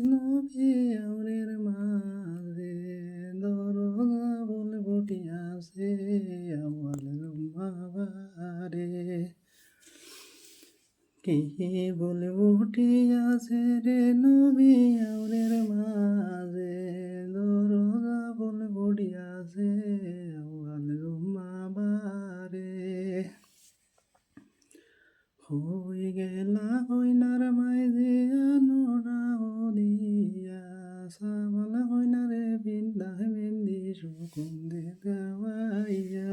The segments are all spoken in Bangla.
নবী আউরের মাঝে দরজা বলে বটিয়াছে আমার বাবারে কি বলে বটিয়াছে রে নবী আউরের মাঝে দরজা বলে বটিয়াছে আমার বাবারে হই গেলা হইনার মাইজে আনোরা হদিয়া সাবালা হইনারে বিন্দা মেন্দি সুকুন্দে গাওয়াইয়া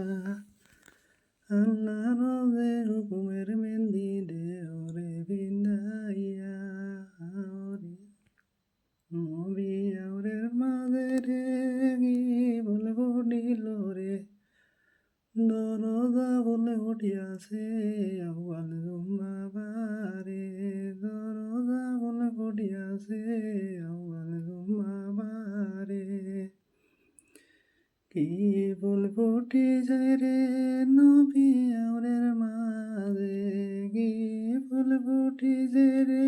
আল্লাহ রোজে হুকুমের মেন্দি দে ওরে বিন্দাইয়া ওরে নবী আউরের মাঝে রে কি বলবো নিল রে দরজা বলে উঠিয়াছে আউয়াল বাবারে দরজা বলে উঠিয়াছে আউয়াল বাবারে কি বলবো যায় রে নবী আউরের মাঝে কি বলবো যায় রে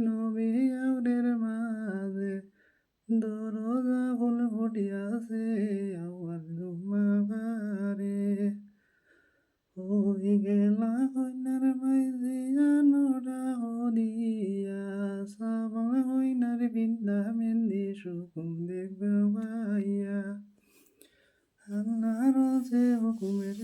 নবী আউরের মাঝে দরজা বলে উঠিয়াছে আউয়াল বাবারে হই গেলা হইনার মাইজে আনোরা হদিয়া সাবালা হইনার বিন্দা মেন্দি সুকুম দেখবাইয়া আল্লাহ রোজে হুকুমের